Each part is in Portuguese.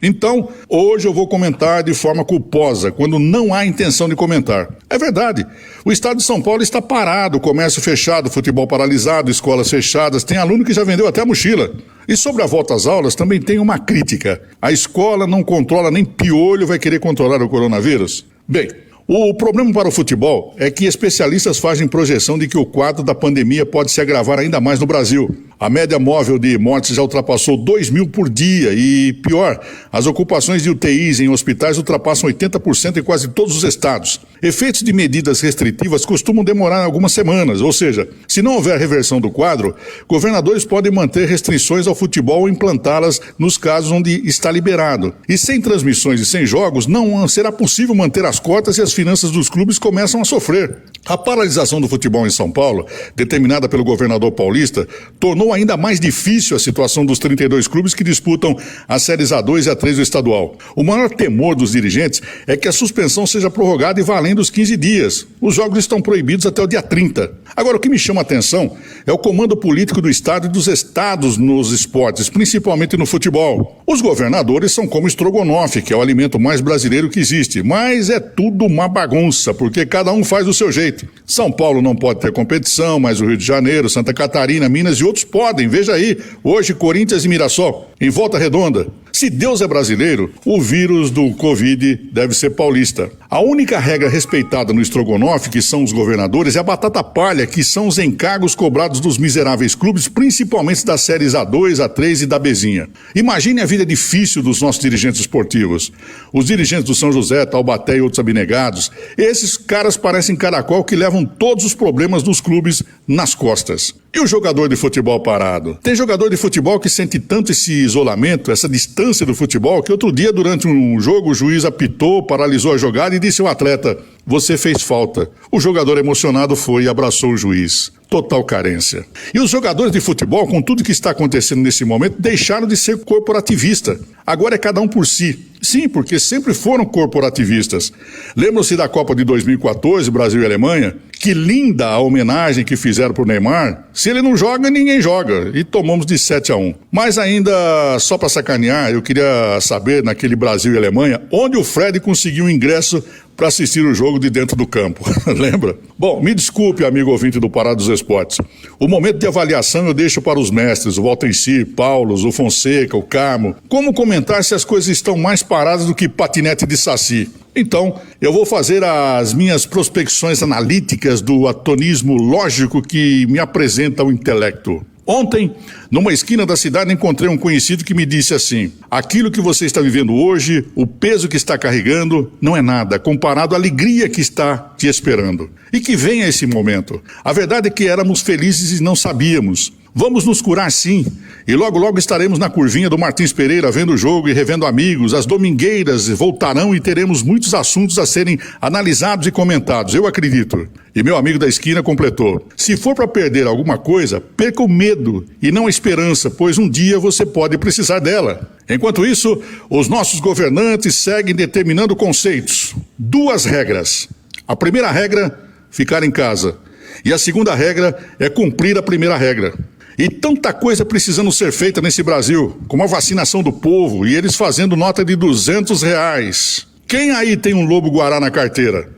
Então, hoje eu vou comentar de forma culposa, quando não há intenção de comentar. É verdade, o estado de São Paulo está parado, comércio fechado, futebol paralisado, escolas fechadas, tem aluno que já vendeu até a mochila. E sobre a volta às aulas, também tem uma crítica. A escola não controla nem piolho, vai querer controlar o coronavírus? Bem, o problema para o futebol é que especialistas fazem projeção de que o quadro da pandemia pode se agravar ainda mais no Brasil. A média móvel de mortes já ultrapassou 2.000 por dia e, pior, as ocupações de UTIs em hospitais ultrapassam 80% em quase todos os estados. Efeitos de medidas restritivas costumam demorar algumas semanas, ou seja, se não houver reversão do quadro, governadores podem manter restrições ao futebol ou implantá-las nos casos onde está liberado. E sem transmissões e sem jogos, não será possível manter as cotas e as finanças dos clubes começam a sofrer. A paralisação do futebol em São Paulo, determinada pelo governador paulista, tornou ainda mais difícil a situação dos 32 clubes que disputam as séries A2 e A3 do estadual. O maior temor dos dirigentes é que a suspensão seja prorrogada e valendo os 15 dias. Os jogos estão proibidos até o dia 30. Agora, o que me chama a atenção é o comando político do estado e dos estados nos esportes, principalmente no futebol. Os governadores são como estrogonofe, que é o alimento mais brasileiro que existe, mas é tudo uma bagunça, porque cada um faz do seu jeito. São Paulo não pode ter competição, mas o Rio de Janeiro, Santa Catarina, Minas e outros podem. Veja aí, hoje Corinthians e Mirassol, em Volta Redonda. Se Deus é brasileiro, o vírus do Covid deve ser paulista. A única regra respeitada no estrogonofe, que são os governadores, é a batata palha, que são os encargos cobrados dos miseráveis clubes, principalmente das séries A2, A3 e da Bezinha. Imagine a vida difícil dos nossos dirigentes esportivos. Os dirigentes do São José, Taubaté e outros abnegados, esses caras parecem caracol que levam todos os problemas dos clubes nas costas. E o jogador de futebol parado? Tem jogador de futebol que sente tanto esse isolamento, essa distância do futebol, que outro dia, durante um jogo, o juiz apitou, paralisou a jogada e disse ao atleta: "Você fez falta." O jogador emocionado foi e abraçou o juiz. Total carência. E os jogadores de futebol, com tudo que está acontecendo nesse momento, deixaram de ser corporativista. Agora é cada um por si. Sim, porque sempre foram corporativistas. Lembram-se da Copa de 2014, Brasil e Alemanha? Que linda a homenagem que fizeram pro Neymar. Se ele não joga, ninguém joga. E tomamos de 7-1. Mas ainda, só para sacanear, eu queria saber, naquele Brasil e Alemanha, onde o Fred conseguiu o ingresso para assistir o jogo de dentro do campo. Lembra? Bom, me desculpe, amigo ouvinte do Pará dos Esportes. O momento de avaliação eu deixo para os mestres, o Valtencir, Paulo, o Fonseca, o Carmo. Como comentar se as coisas estão mais paradas do que patinete de saci? Então, eu vou fazer as minhas prospecções analíticas do atonismo lógico que me apresenta o intelecto. Ontem, numa esquina da cidade, encontrei um conhecido que me disse assim: aquilo que você está vivendo hoje, o peso que está carregando, não é nada comparado à alegria que está te esperando. E que venha esse momento. A verdade é que éramos felizes e não sabíamos. Vamos nos curar sim, e logo logo estaremos na curvinha do Martins Pereira vendo o jogo e revendo amigos. As domingueiras voltarão e teremos muitos assuntos a serem analisados e comentados, eu acredito. E meu amigo da esquina completou: se for para perder alguma coisa, perca o medo e não a esperança, pois um dia você pode precisar dela. Enquanto isso, os nossos governantes seguem determinando conceitos. 2 regras. A primeira regra, ficar em casa. E a segunda regra é cumprir a primeira regra. E tanta coisa precisando ser feita nesse Brasil, como a vacinação do povo e eles fazendo nota de R$200. Quem aí tem um lobo-guará na carteira?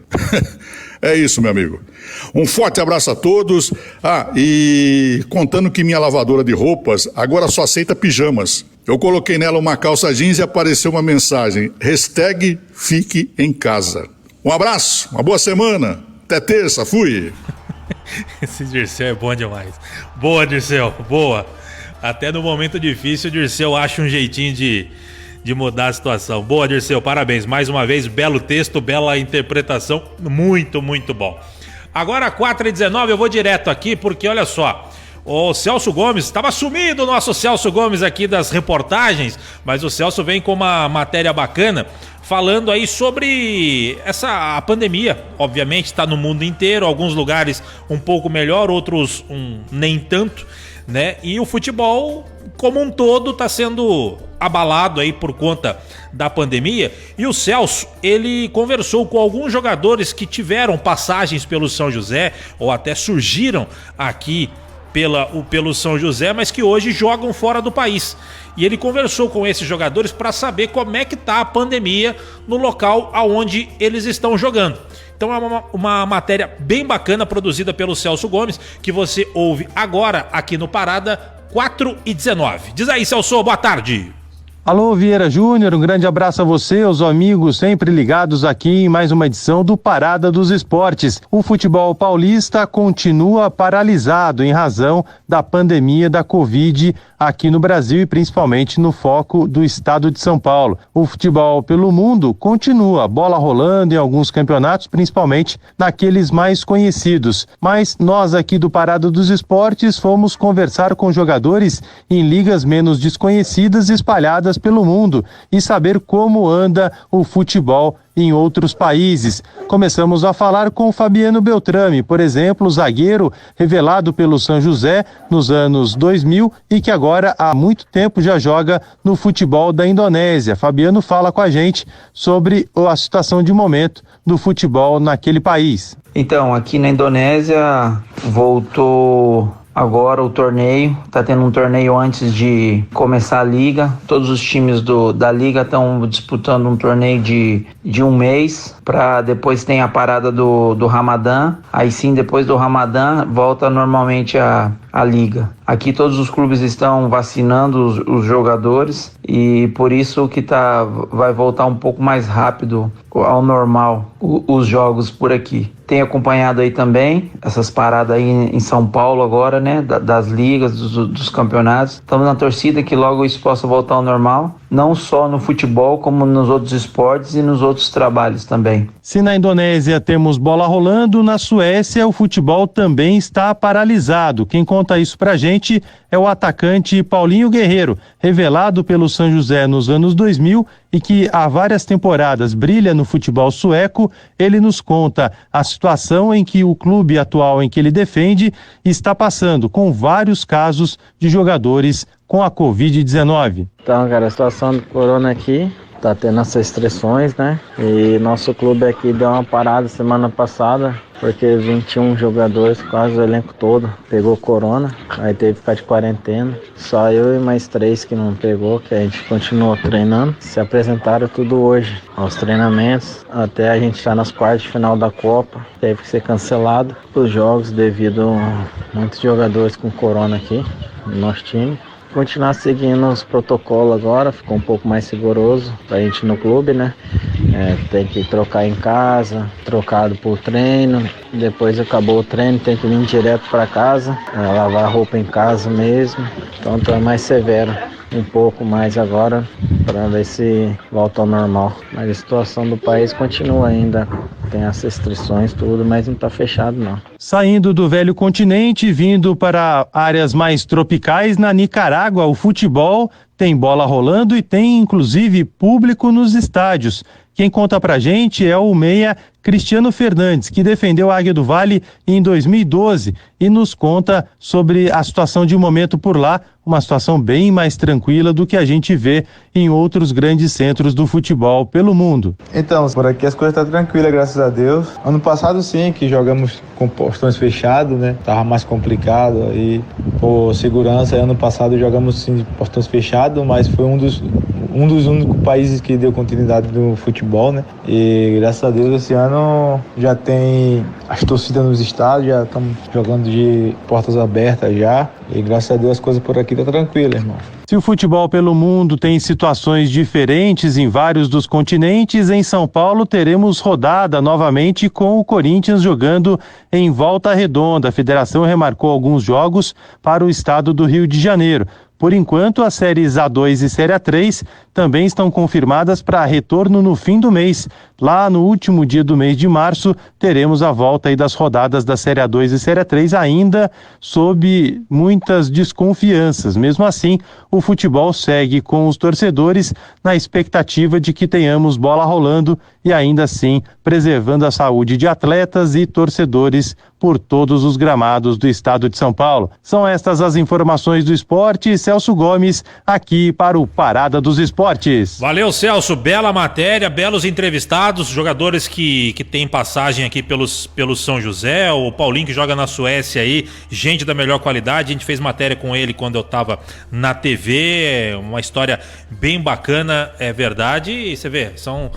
É isso, meu amigo. Um forte abraço a todos. E contando que minha lavadora de roupas agora só aceita pijamas. Eu coloquei nela uma calça jeans e apareceu uma mensagem: #fique em casa. Um abraço, uma boa semana. Até terça, fui. Esse Dirceu é bom demais. Boa, Dirceu, boa. Até no momento difícil, o Dirceu acha um jeitinho de mudar a situação. Boa, Dirceu, parabéns. Mais uma vez, belo texto, bela interpretação. Muito, muito bom. Agora, 4h19, eu vou direto aqui, porque olha só, o Celso Gomes, estava sumido o nosso Celso Gomes aqui das reportagens, mas o Celso vem com uma matéria bacana, falando aí sobre a pandemia. Obviamente está no mundo inteiro, alguns lugares um pouco melhor, outros nem tanto, né? E o futebol como um todo está sendo abalado aí por conta da pandemia. E o Celso, ele conversou com alguns jogadores que tiveram passagens pelo São José ou até surgiram aqui pelo São José, mas que hoje jogam fora do país. E ele conversou com esses jogadores para saber como é que está a pandemia no local aonde eles estão jogando. Então é uma matéria bem bacana produzida pelo Celso Gomes, que você ouve agora aqui no Parada 4:19. Diz aí, Celso, boa tarde. Alô, Vieira Júnior, um grande abraço a você, aos amigos sempre ligados aqui em mais uma edição do Parada dos Esportes. O futebol paulista continua paralisado em razão da pandemia da Covid aqui no Brasil e principalmente no foco do estado de São Paulo. O futebol pelo mundo continua, bola rolando em alguns campeonatos, principalmente naqueles mais conhecidos. Mas nós aqui do Parada dos Esportes fomos conversar com jogadores em ligas menos desconhecidas espalhadas pelo mundo e saber como anda o futebol em outros países. Começamos a falar com Fabiano Beltrame, por exemplo, zagueiro revelado pelo São José nos anos 2000 e que agora há muito tempo já joga no futebol da Indonésia. Fabiano fala com a gente sobre a situação de momento do futebol naquele país. Então, aqui na Indonésia voltou agora o torneio, tá tendo um torneio antes de começar a liga. Todos os times da liga estão disputando um torneio de um mês, para depois tem a parada do Ramadã. Aí sim, depois do Ramadã, volta normalmente a liga. Aqui todos os clubes estão vacinando os jogadores e por isso que vai voltar um pouco mais rápido ao normal os jogos por aqui. Tenho acompanhado aí também essas paradas aí em São Paulo agora, né, das ligas, dos campeonatos. Estamos na torcida que logo isso possa voltar ao normal, não só no futebol, como nos outros esportes e nos outros trabalhos também. Se na Indonésia temos bola rolando, na Suécia o futebol também está paralisado. Quem conta isso pra gente é o atacante Paulinho Guerreiro, revelado pelo São José nos anos 2000 e que há várias temporadas brilha no futebol sueco. Ele nos conta a situação em que o clube atual em que ele defende está passando, com vários casos de jogadores com a Covid-19. Então, cara, a situação do corona aqui tá tendo essas restrições, né? E nosso clube aqui deu uma parada semana passada, porque 21 jogadores, quase o elenco todo, pegou corona, aí teve que ficar de quarentena. Só eu e mais 3 que não pegou, que a gente continuou treinando. Se apresentaram tudo hoje, aos treinamentos, até a gente estar nas quartas de final da Copa. Teve que ser cancelado os jogos devido a muitos jogadores com corona aqui no nosso time. Continuar seguindo os protocolos agora, ficou um pouco mais rigoroso pra gente no clube, né? Tem que trocar em casa, trocado por treino, depois acabou o treino, tem que vir direto para casa, lavar a roupa em casa mesmo, então é mais severo um pouco mais agora para ver se volta ao normal. Mas a situação do país continua ainda, tem as restrições tudo, mas não está fechado não. Saindo do velho continente, vindo para áreas mais tropicais, na Nicarágua o futebol tem bola rolando e tem inclusive público nos estádios. Quem conta pra gente é o meia Cristiano Fernandes, que defendeu a Águia do Vale em 2012 e nos conta sobre a situação de momento por lá, uma situação bem mais tranquila do que a gente vê em outros grandes centros do futebol pelo mundo. Então, por aqui as coisas estão tranquilas, graças a Deus. Ano passado sim, que jogamos com portões fechados, né? Tava mais complicado aí por segurança. Ano passado jogamos sim de portões fechados, mas foi um dos únicos países que deu continuidade no futebol, né? E graças a Deus esse ano já tem as torcidas nos estádios, já estamos jogando de portas abertas já. E graças a Deus as coisas por aqui estão tranquilas, irmão. Se o futebol pelo mundo tem situações diferentes em vários dos continentes, em São Paulo teremos rodada novamente com o Corinthians jogando em Volta Redonda. A federação remarcou alguns jogos para o estado do Rio de Janeiro. Por enquanto, as séries A2 e série A3 também estão confirmadas para retorno no fim do mês. Lá no último dia do mês de março, teremos a volta aí das rodadas da série A2 e série A3, ainda sob muitas desconfianças. Mesmo assim, o futebol segue com os torcedores na expectativa de que tenhamos bola rolando e ainda assim preservando a saúde de atletas e torcedores por por todos os gramados do estado de São Paulo. São estas as informações do esporte. Celso Gomes, aqui para o Parada dos Esportes. Valeu, Celso. Bela matéria, belos entrevistados, jogadores que têm passagem aqui pelo São José, o Paulinho que joga na Suécia aí, gente da melhor qualidade. A gente fez matéria com ele quando eu tava na TV, uma história bem bacana, é verdade, e você vê, são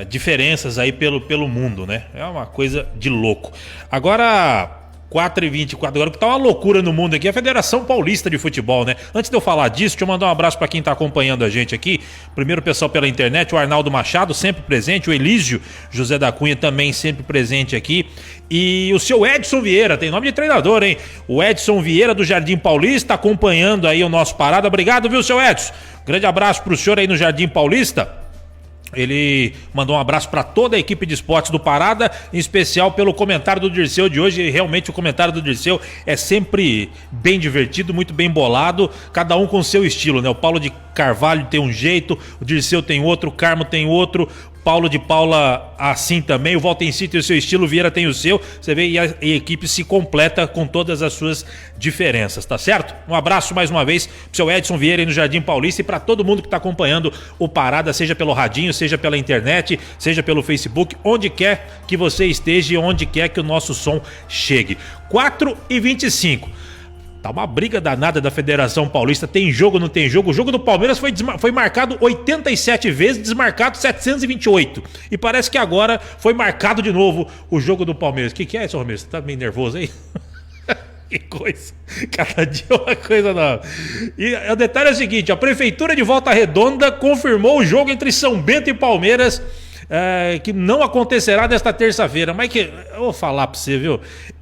diferenças aí pelo mundo, né? É uma coisa de louco. Agora, 4h24, agora que tá uma loucura no mundo aqui, a Federação Paulista de Futebol, né? Antes de eu falar disso, deixa eu mandar um abraço para quem tá acompanhando a gente aqui. Primeiro o pessoal pela internet, o Arnaldo Machado, sempre presente, o Elísio José da Cunha também sempre presente aqui. E o seu Edson Vieira, tem nome de treinador, hein? O Edson Vieira do Jardim Paulista, acompanhando aí o nosso Parada. Obrigado, viu, seu Edson? Grande abraço pro senhor aí no Jardim Paulista. Ele mandou um abraço para toda a equipe de esportes do Parada, em especial pelo comentário do Dirceu de hoje. Realmente o comentário do Dirceu é sempre bem divertido, muito bem bolado, cada um com o seu estilo, né? O Paulo de Carvalho tem um jeito, o Dirceu tem outro, o Carmo tem outro, Paulo de Paula assim também, o Valtencito tem o seu estilo, o Vieira tem o seu, você vê, e a equipe se completa com todas as suas diferenças, tá certo? Um abraço mais uma vez pro seu Edson Vieira aí no Jardim Paulista e para todo mundo que tá acompanhando o Parada, seja pelo radinho, seja pela internet, seja pelo Facebook, onde quer que você esteja e onde quer que o nosso som chegue. 4h25. Tá uma briga danada da Federação Paulista, tem jogo, não tem jogo. O jogo do Palmeiras foi marcado 87 vezes, desmarcado 728. E parece que agora foi marcado de novo o jogo do Palmeiras. O que é isso, Romero? Você tá meio nervoso aí? Que coisa. Cada dia é uma coisa nova. E o detalhe é o seguinte, a Prefeitura de Volta Redonda confirmou o jogo entre São Bento e Palmeiras, que não acontecerá nesta terça-feira. Mas que eu vou falar pra você, viu?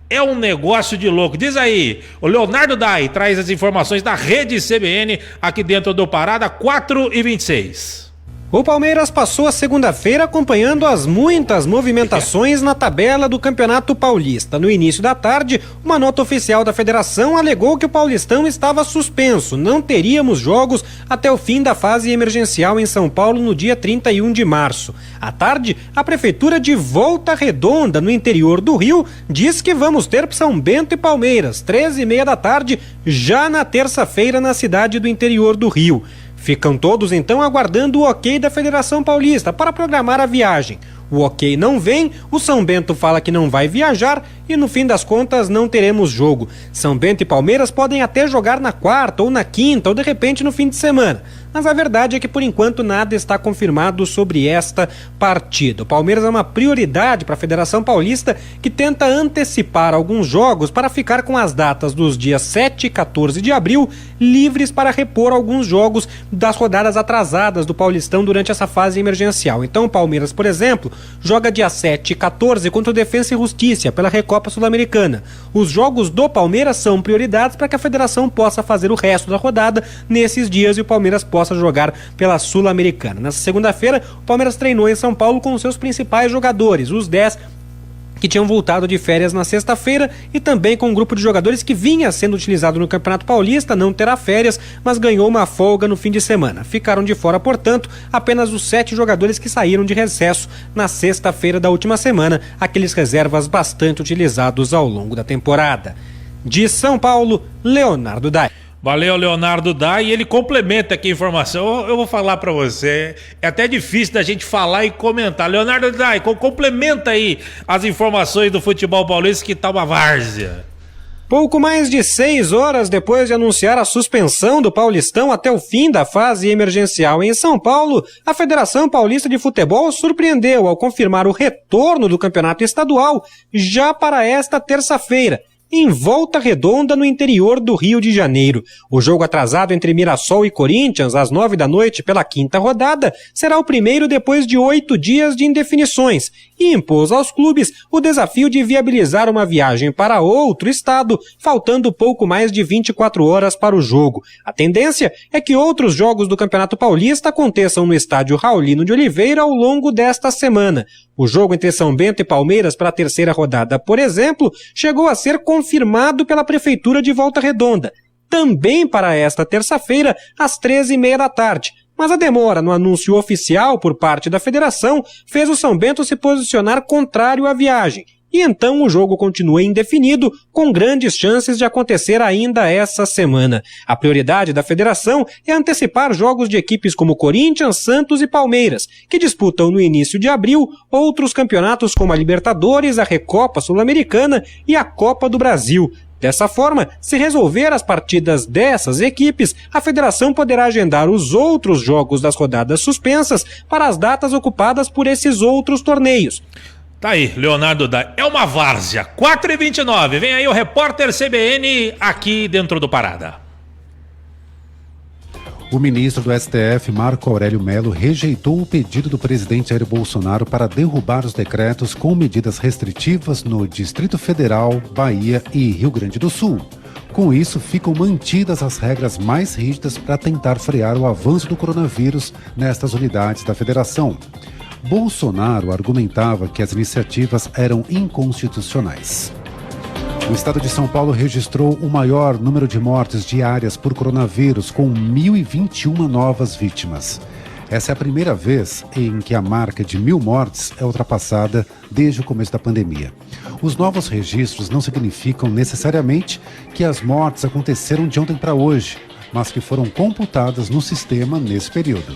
É um negócio de louco. Diz aí, o Leonardo Dai traz as informações da Rede CBN aqui dentro do Parada, 4h26. O Palmeiras passou a segunda-feira acompanhando as muitas movimentações na tabela do Campeonato Paulista. No início da tarde, uma nota oficial da federação alegou que o Paulistão estava suspenso. Não teríamos jogos até o fim da fase emergencial em São Paulo no dia 31 de março. À tarde, a Prefeitura de Volta Redonda, no interior do Rio, diz que vamos ter São Bento e Palmeiras, 13h30 da tarde, já na terça-feira na cidade do interior do Rio. Ficam todos então aguardando o ok da Federação Paulista para programar a viagem. O ok não vem, o São Bento fala que não vai viajar e no fim das contas não teremos jogo. São Bento e Palmeiras podem até jogar na quarta ou na quinta ou de repente no fim de semana. Mas a verdade é que por enquanto nada está confirmado sobre esta partida. O Palmeiras é uma prioridade para a Federação Paulista, que tenta antecipar alguns jogos para ficar com as datas dos dias 7 e 14 de abril livres para repor alguns jogos das rodadas atrasadas do Paulistão durante essa fase emergencial. Então o Palmeiras, por exemplo, joga dia 7 e 14 contra o Defensa e Justiça pela Recopa Sul-Americana. Os jogos do Palmeiras são prioridades para que a federação possa fazer o resto da rodada nesses dias e o Palmeiras possa jogar pela Sul-Americana. Nessa segunda-feira, o Palmeiras treinou em São Paulo com os seus principais jogadores, os 10 que tinham voltado de férias na sexta-feira e também com um grupo de jogadores que vinha sendo utilizado no Campeonato Paulista, não terá férias, mas ganhou uma folga no fim de semana. Ficaram de fora, portanto, apenas os 7 jogadores que saíram de recesso na sexta-feira da última semana, aqueles reservas bastante utilizados ao longo da temporada. De São Paulo, Leonardo Dai. Valeu, Leonardo Dai, e ele complementa aqui a informação. Eu vou falar pra você, é até difícil da gente falar e comentar. Leonardo Dai, complementa aí as informações do futebol paulista, que tá uma várzea. Pouco mais de 6 horas depois de anunciar a suspensão do Paulistão até o fim da fase emergencial em São Paulo, a Federação Paulista de Futebol surpreendeu ao confirmar o retorno do campeonato estadual já para esta terça-feira, em Volta Redonda, no interior do Rio de Janeiro. O jogo atrasado entre Mirassol e Corinthians, às 9 da noite, pela 5ª rodada, será o primeiro depois de 8 dias de indefinições e impôs aos clubes o desafio de viabilizar uma viagem para outro estado, faltando pouco mais de 24 horas para o jogo. A tendência é que outros jogos do Campeonato Paulista aconteçam no estádio Raulino de Oliveira ao longo desta semana. O jogo entre São Bento e Palmeiras para a terceira rodada, por exemplo, chegou a ser confirmado pela Prefeitura de Volta Redonda, também para esta terça-feira, às 13h30 da tarde. Mas a demora no anúncio oficial por parte da federação fez o São Bento se posicionar contrário à viagem e então o jogo continua indefinido, com grandes chances de acontecer ainda essa semana. A prioridade da federação é antecipar jogos de equipes como Corinthians, Santos e Palmeiras, que disputam no início de abril outros campeonatos como a Libertadores, a Recopa Sul-Americana e a Copa do Brasil. Dessa forma, se resolver as partidas dessas equipes, a federação poderá agendar os outros jogos das rodadas suspensas para as datas ocupadas por esses outros torneios. Tá aí, Leonardo da... É uma várzea, 4h29. Vem aí o repórter CBN aqui dentro do Parada. O ministro do STF, Marco Aurélio Mello, rejeitou o pedido do presidente Jair Bolsonaro para derrubar os decretos com medidas restritivas no Distrito Federal, Bahia e Rio Grande do Sul. Com isso, ficam mantidas as regras mais rígidas para tentar frear o avanço do coronavírus nestas unidades da federação. Bolsonaro argumentava que as iniciativas eram inconstitucionais. O estado de São Paulo registrou o maior número de mortes diárias por coronavírus, com 1.021 novas vítimas. Essa é a primeira vez em que a marca de 1.000 mortes é ultrapassada desde o começo da pandemia. Os novos registros não significam necessariamente que as mortes aconteceram de ontem para hoje, mas que foram computadas no sistema nesse período.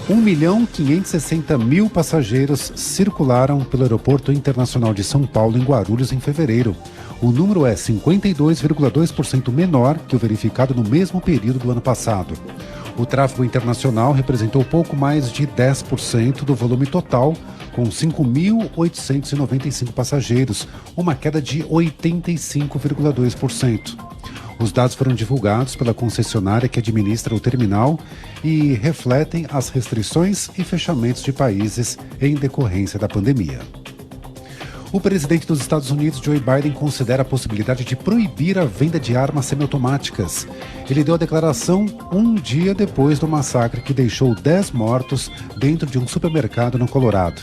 1.560.000 passageiros circularam pelo Aeroporto Internacional de São Paulo, em Guarulhos, em fevereiro. O número é 52,2% menor que o verificado no mesmo período do ano passado. O tráfego internacional representou pouco mais de 10% do volume total, com 5.895 passageiros, uma queda de 85,2%. Os dados foram divulgados pela concessionária que administra o terminal e refletem as restrições e fechamentos de países em decorrência da pandemia. O presidente dos Estados Unidos, Joe Biden, considera a possibilidade de proibir a venda de armas semiautomáticas. Ele deu a declaração um dia depois do massacre que deixou 10 mortos dentro de um supermercado no Colorado.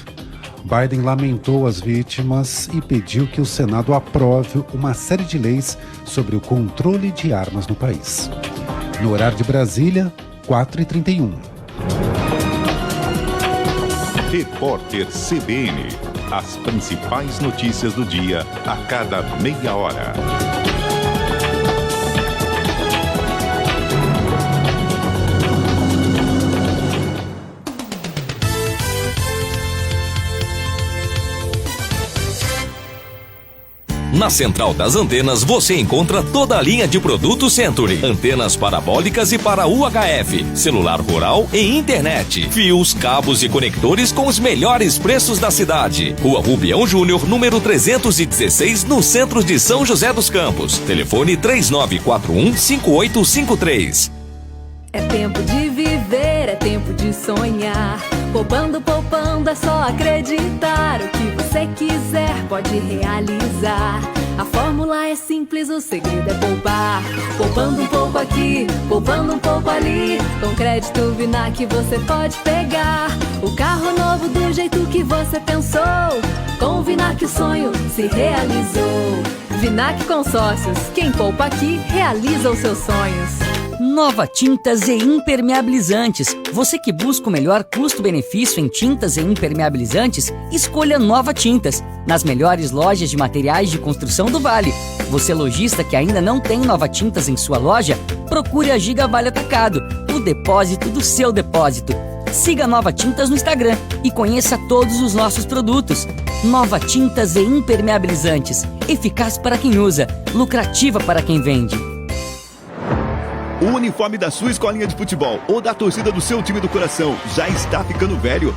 Biden lamentou as vítimas e pediu que o Senado aprove uma série de leis sobre o controle de armas no país. No horário de Brasília, 4h31. Repórter CBN. As principais notícias do dia a cada meia hora. Na Central das Antenas você encontra toda a linha de produtos Century. Antenas parabólicas e para UHF, celular rural e internet. Fios, cabos e conectores com os melhores preços da cidade. Rua Rubião Júnior, número 316, no centro de São José dos Campos. Telefone 3941-5853. É tempo de viver, é tempo de sonhar. Poupando, poupando, é só acreditar. O que você quiser pode realizar. A fórmula é simples, o segredo é poupar. Poupando um pouco aqui, poupando um pouco ali. Com crédito Vinac você pode pegar o carro novo do jeito que você pensou. Com o Vinac o sonho se realizou. Vinac Consórcios, quem poupa aqui realiza os seus sonhos. Nova Tintas e Impermeabilizantes. Você que busca o melhor custo-benefício em tintas e impermeabilizantes, escolha Nova Tintas, nas melhores lojas de materiais de construção do Vale. Você lojista que ainda não tem Nova Tintas em sua loja, procure a Giga Vale Atacado, o depósito do seu depósito. Siga Nova Tintas no Instagram e conheça todos os nossos produtos. Nova Tintas e Impermeabilizantes. Eficaz para quem usa, lucrativa para quem vende. O uniforme da sua escolinha de futebol ou da torcida do seu time do coração já está ficando velho?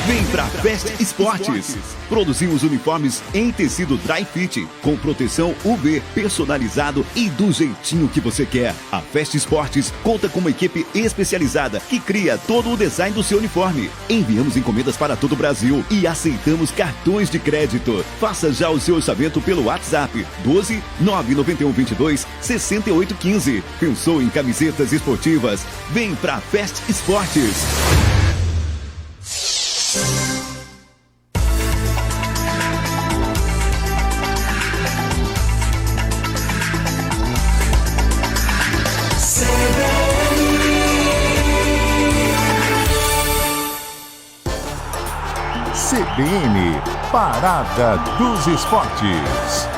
Vem pra Fest Esportes. Produzimos uniformes em tecido dry fit, com proteção UV, personalizado e do jeitinho que você quer. A Fest Esportes conta com uma equipe especializada que cria todo o design do seu uniforme. Enviamos encomendas para todo o Brasil e aceitamos cartões de crédito. Faça já o seu orçamento pelo WhatsApp 12 991 22 68 15. Pensou em camisetas esportivas? Vem pra Fest Esportes. CBN, Parada dos Esportes.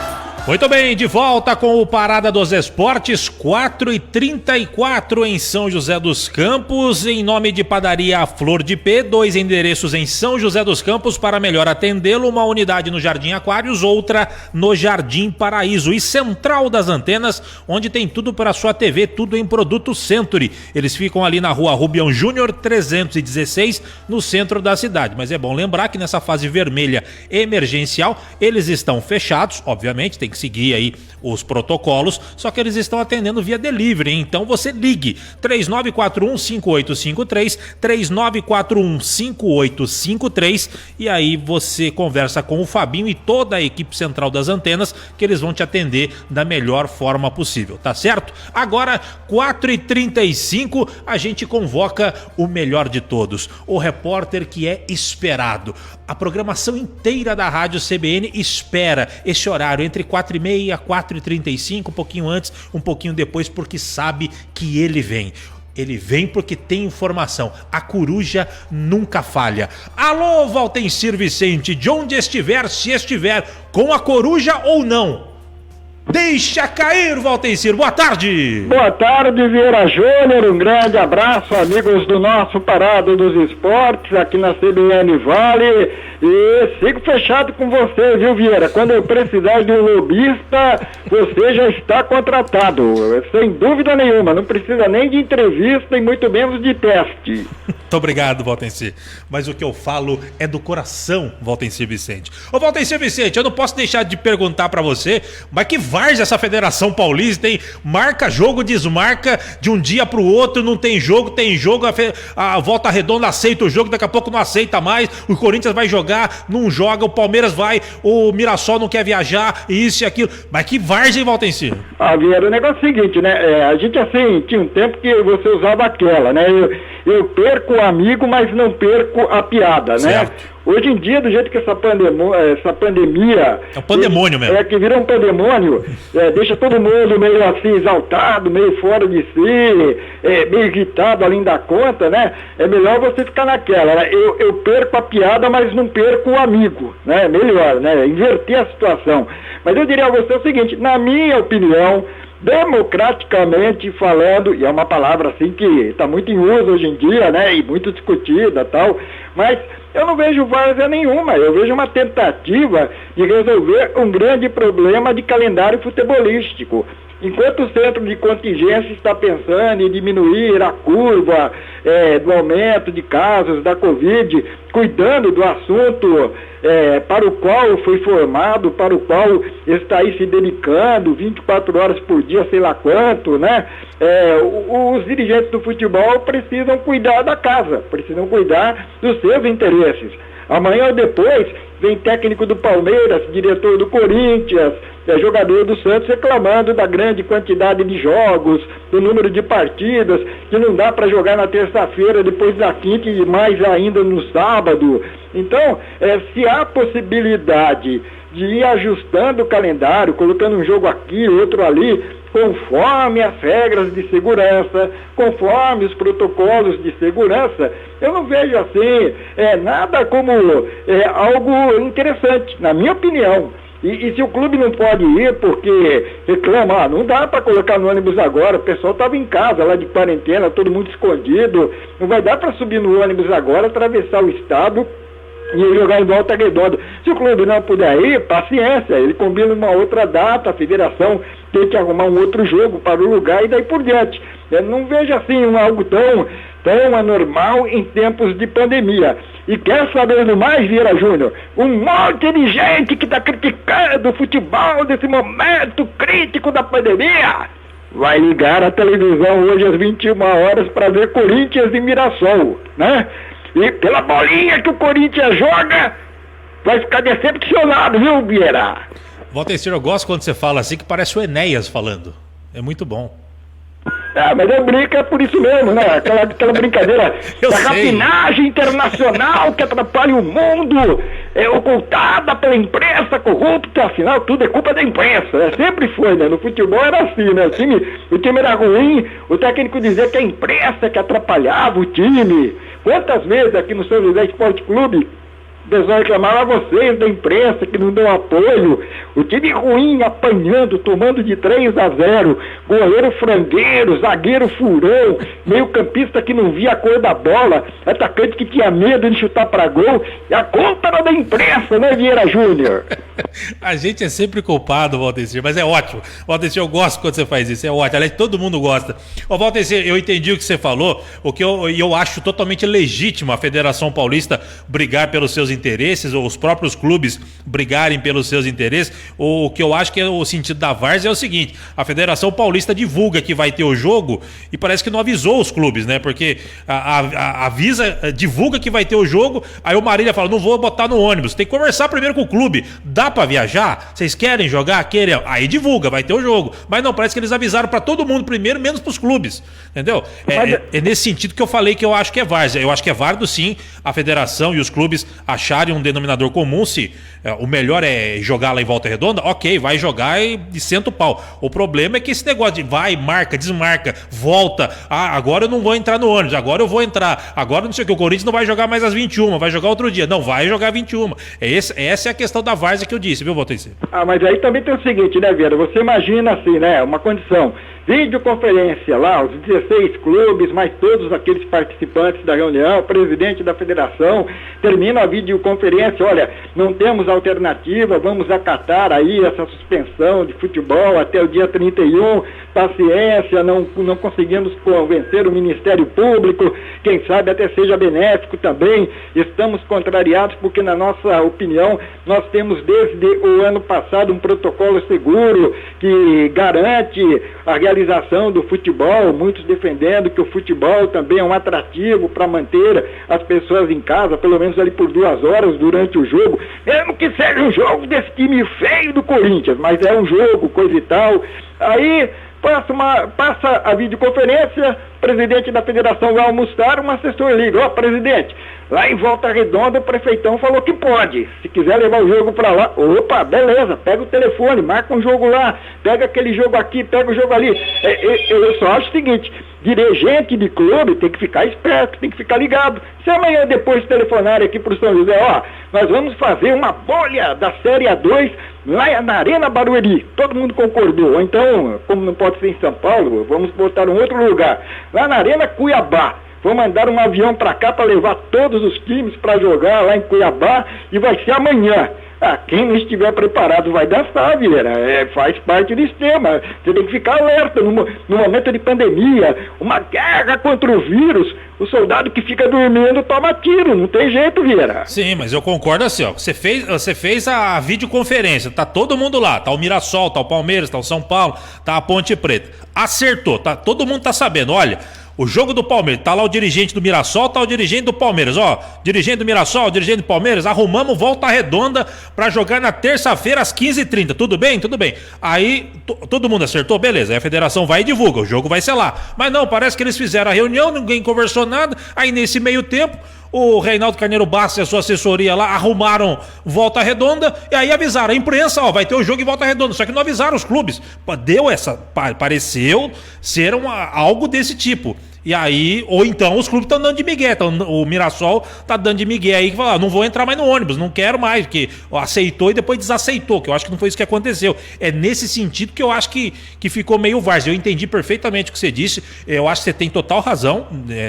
Muito bem, de volta com o Parada dos Esportes, 4h34 em São José dos Campos, em nome de Padaria Flor de P, 2 endereços em São José dos Campos para melhor atendê-lo, uma unidade no Jardim Aquários, outra no Jardim Paraíso e Central das Antenas, onde tem tudo para sua TV, tudo em produto Century. Eles ficam ali na Rua Rubião Júnior 316, no centro da cidade, mas é bom lembrar que nessa fase vermelha emergencial, eles estão fechados, obviamente, tem que seguir aí os protocolos, só que eles estão atendendo via delivery, então você ligue 3941-5853, 3941-5853 e aí você conversa com o Fabinho e toda a equipe central das antenas que eles vão te atender da melhor forma possível, tá certo? Agora, 4h35, a gente convoca o melhor de todos, o repórter que é esperado. A programação inteira da Rádio CBN espera esse horário entre 4h30 e 4h35, um pouquinho antes, um pouquinho depois, porque sabe que ele vem. Ele vem porque tem informação. A coruja nunca falha. Alô, Valtencir Vicente, de onde estiver, se estiver, com a coruja ou não. Deixa cair, Valtencir. Boa tarde. Boa tarde, Vieira Júnior. Um grande abraço, amigos do nosso Parada dos Esportes, aqui na CBN Vale. E sigo fechado com você, viu, Vieira? Quando eu precisar de um lobista, você já está contratado. Sem dúvida nenhuma. Não precisa nem de entrevista e muito menos de teste. Muito obrigado, Valtencir. Mas o que eu falo é do coração, Valtencir Vicente. Ô, Valtencir Vicente, eu não posso deixar de perguntar pra você, mas que várzea essa Federação Paulista, hein? Marca jogo, desmarca, de um dia pro outro, não tem jogo, tem jogo, a Volta Redonda aceita o jogo, daqui a pouco não aceita mais, o Corinthians vai jogar, não joga, o Palmeiras vai, o Mirassol não quer viajar, isso e aquilo. Mas que várzea, hein, Valtencir? Vieira, o negócio é o seguinte, né? A gente, assim, tinha um tempo que você usava aquela, né? Eu perco o amigo, mas não perco a piada, certo, né? Hoje em dia, do jeito que essa pandemia... É um pandemônio mesmo. Que vira um pandemônio, deixa todo mundo meio assim exaltado, meio fora de si, meio irritado além da conta, né? É melhor você ficar naquela, né? Eu perco a piada, mas não perco o amigo, né? Melhor, né? Inverter a situação. Mas eu diria a você o seguinte, na minha opinião, democraticamente falando, e é uma palavra assim que está muito em uso hoje em dia, né, e muito discutida tal, mas eu não vejo várzea nenhuma, eu vejo uma tentativa de resolver um grande problema de calendário futebolístico. Enquanto o centro de contingência está pensando em diminuir a curva do aumento de casos da Covid, cuidando do assunto para o qual foi formado, para o qual está aí se dedicando 24 horas por dia, sei lá quanto, né? Os dirigentes do futebol precisam cuidar da casa, precisam cuidar dos seus interesses. Amanhã ou depois vem técnico do Palmeiras, diretor do Corinthians, jogador do Santos reclamando da grande quantidade de jogos, do número de partidas, que não dá para jogar na terça-feira, depois da quinta e mais ainda no sábado. Então, se há possibilidade de ir ajustando o calendário, colocando um jogo aqui, outro ali, conforme as regras de segurança, conforme os protocolos de segurança, eu não vejo assim nada como algo interessante, na minha opinião. E se o clube não pode ir porque reclama, não dá para colocar no ônibus agora, o pessoal estava em casa lá de quarentena, todo mundo escondido, não vai dar para subir no ônibus agora, atravessar o estado e jogar em Volta Redonda. Se o clube não puder ir, paciência, ele combina uma outra data, a federação tem que arrumar um outro jogo para o lugar e daí por diante. Eu não vejo assim algo tão anormal em tempos de pandemia. E quer saber do mais, Vieira Júnior? Um monte de gente que está criticando o futebol nesse momento crítico da pandemia vai ligar a televisão hoje às 21 horas para ver Corinthians e Mirassol, né? E pela bolinha que o Corinthians joga, vai ficar decepcionado, viu, Vieira? Valtencir, eu gosto quando você fala assim, que parece o Enéas falando. É muito bom. Mas eu brinco, é por isso mesmo, né? Aquela brincadeira da rapinagem internacional que atrapalha o mundo, ocultada pela imprensa corrupta, afinal tudo é culpa da imprensa, né? Sempre foi, né? No futebol era assim, né? O time era ruim, o técnico dizia que a imprensa que atrapalhava o time. Quantas vezes aqui no São José Esporte Clube O pessoal reclamava a vocês da imprensa que não dão apoio, o time ruim apanhando, tomando de 3-0, goleiro frangueiro, zagueiro furão, meio campista que não via a cor da bola, atacante que tinha medo de chutar para gol, e a culpa era da imprensa, né, Vieira Júnior? A gente é sempre culpado, Valdecir, mas é ótimo. Valdecir, eu gosto quando você faz isso, é ótimo. Aliás, todo mundo gosta. Ô, Valdecir, eu entendi o que você falou, eu acho totalmente legítimo a Federação Paulista brigar pelos seus interesses, ou os próprios clubes brigarem pelos seus interesses. O que eu acho que é o sentido da várzea é o seguinte: a Federação Paulista divulga que vai ter o jogo e parece que não avisou os clubes, né? Porque divulga que vai ter o jogo, aí o Marília fala, não vou botar no ônibus. Tem que conversar primeiro com o clube. Dá pra viajar? Vocês querem jogar? Querem? Aí divulga, vai ter o jogo. Mas não, parece que eles avisaram pra todo mundo primeiro, menos pros clubes. Entendeu? É nesse sentido que eu falei que eu acho que é várzea. Eu acho que é válido sim a federação e os clubes acharem um denominador comum. Se o melhor é jogar lá em Volta Redonda, ok, vai jogar e senta o pau. O problema é que esse negócio de vai, marca, desmarca, volta, agora eu não vou entrar no ônibus, agora eu vou entrar, agora não sei o que, o Corinthians não vai jogar mais às 21, vai jogar outro dia. Não, vai jogar 21. Essa é a questão da várzea que eu disse, viu, Valteir? Mas aí também tem o seguinte, né, Vieira? Você imagina assim, né, uma condição, videoconferência lá, os 16 clubes, mais todos aqueles participantes da reunião, o presidente da federação, termina a videoconferência, olha, não temos alternativa, vamos acatar aí essa suspensão de futebol até o dia 31, paciência, não conseguimos convencer o Ministério Público, quem sabe até seja benéfico também, estamos contrariados porque, na nossa opinião, nós temos desde o ano passado um protocolo seguro que garante a realização do futebol, muitos defendendo que o futebol também é um atrativo para manter as pessoas em casa, pelo menos ali por 2 horas durante o jogo, mesmo que seja um jogo desse time feio do Corinthians, mas é um jogo, coisa e tal. Aí passa a videoconferência, o presidente da federação vai almoçar, um assessor liga, presidente, lá em Volta Redonda o prefeitão falou que pode, se quiser levar o jogo pra lá, opa, beleza, pega o telefone, marca um jogo lá, pega aquele jogo aqui, pega o jogo ali. Eu só acho o seguinte, dirigente de clube tem que ficar esperto, tem que ficar ligado. Se amanhã depois telefonarem aqui pro São José, nós vamos fazer uma bolha da Série A2 lá na Arena Barueri, todo mundo concordou. Ou então, como não pode ser em São Paulo, vamos botar um outro lugar, lá na Arena Cuiabá. Vou mandar um avião para cá para levar todos os times para jogar lá em Cuiabá e vai ser amanhã. Quem não estiver preparado vai dançar, Vieira. Faz parte do esquema. Você tem que ficar alerta no momento de pandemia, uma guerra contra o vírus. O soldado que fica dormindo toma tiro, não tem jeito, Vieira. Sim, mas eu concordo assim, Você fez a videoconferência, tá todo mundo lá, tá o Mirassol, tá o Palmeiras, tá o São Paulo, tá a Ponte Preta. Acertou, todo mundo tá sabendo, olha. O jogo do Palmeiras, tá lá o dirigente do Mirassol, tá o dirigente do Palmeiras, dirigente do Mirassol, dirigente do Palmeiras, arrumamos Volta Redonda pra jogar na terça-feira às 15h30, tudo bem? Tudo bem. Aí, todo mundo acertou, beleza, aí a federação vai e divulga, o jogo vai ser lá. Mas não, parece que eles fizeram a reunião, ninguém conversou nada, aí nesse meio tempo, o Reinaldo Carneiro Bastos e a sua assessoria lá arrumaram Volta Redonda e aí avisaram a imprensa, vai ter o jogo em Volta Redonda, só que não avisaram os clubes. Pareceu ser algo desse tipo. E aí, ou então os clubes estão dando de migué, o Mirassol tá dando de migué aí, que fala, não vou entrar mais no ônibus, não quero mais, porque aceitou e depois desaceitou, que eu acho que não foi isso que aconteceu. É nesse sentido que eu acho que ficou meio várzea. Eu entendi perfeitamente o que você disse, eu acho que você tem total razão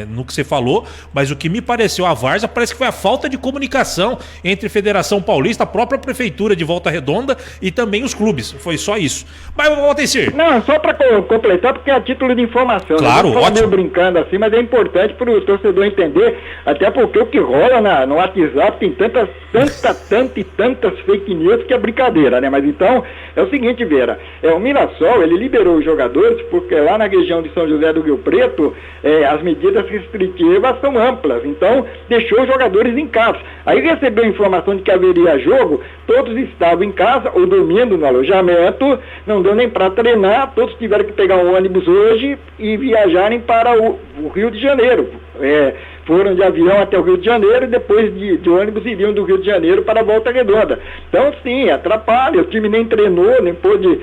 no que você falou, mas o que me pareceu a várzea parece que foi a falta de comunicação entre Federação Paulista, a própria prefeitura de Volta Redonda e também os clubes, foi só isso. Mas, Valteir... Não, só para completar, porque é a título de informação. Claro, ótimo. Meio brincando assim, mas é importante para o torcedor entender, até porque o que rola no WhatsApp tem tantas fake news que é brincadeira, né? Mas então, é o seguinte, Vera, o Mirassol, ele liberou os jogadores porque lá na região de São José do Rio Preto, as medidas restritivas são amplas, então deixou os jogadores em casa. Aí recebeu a informação de que haveria jogo, todos estavam em casa ou dormindo no alojamento, não deu nem para treinar, todos tiveram que pegar um ônibus hoje e viajarem para o Rio de Janeiro. Foram de avião até o Rio de Janeiro e depois de ônibus iriam do Rio de Janeiro para a Volta Redonda. Então, sim, atrapalha. O time nem treinou, nem pôde